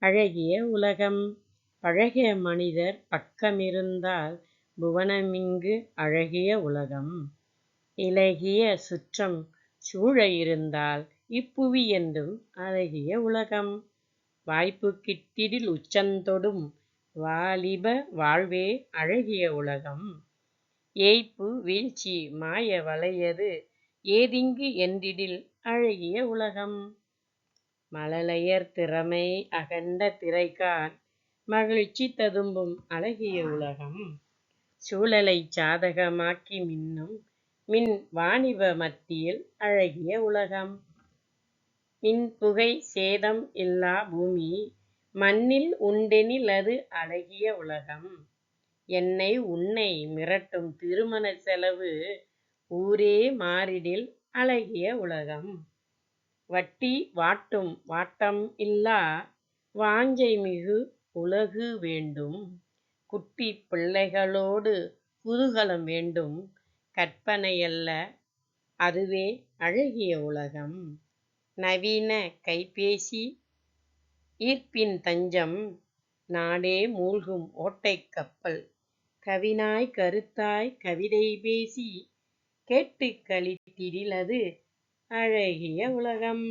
அழகிய உலகம். பழகிய மனிதர் பக்கமிருந்தால் புவனமிங்கு அழகிய உலகம். இளகிய சுற்றம் சூழ இருந்தால் இப்புவி என்றும் அழகிய உலகம். வாய்ப்பு கிட்டிடில் உச்சந்தொடும் வாலிப வாழ்வே அழகிய உலகம். ஏய்ப்பு வீழ்ச்சி மாய வலையது ஏதிங்கு என்றிடில் அழகிய உலகம். மழலையர் திறமை அகண்ட திரைகாண் மகிழ்ச்சி ததும்பும் அழகிய உலகம். சூழலைச் சாதகமாக்கி மின்னும் மின் வாணிப மத்தியில் அழகிய உலகம். மின்புகை சேதம் இல்லா பூமி மண்ணில் உண்டெனில் அது அழகிய உலகம். என்னை உன்னை மிரட்டும் திருமண செலவு ஊரே மாறிடில் அழகிய உலகம். வட்டி வாட்டும் வாட்டம் இல்லா வாஞ்சை மிகு உலகு வேண்டும். குட்டி பிள்ளைகளோடு குதூகலம் வேண்டும். கற்பனையல்ல அதுவே அழகிய உலகம். நவீன கைபேசி ஈர்ப்பின் தஞ்சம் நாடே மூழ்கும் ஓட்டைக் கப்பல். கவினாய் கருத்தாய் கவிதை பேசி கேட்டுக் களித்திடில் அது அழகிய உலகம்.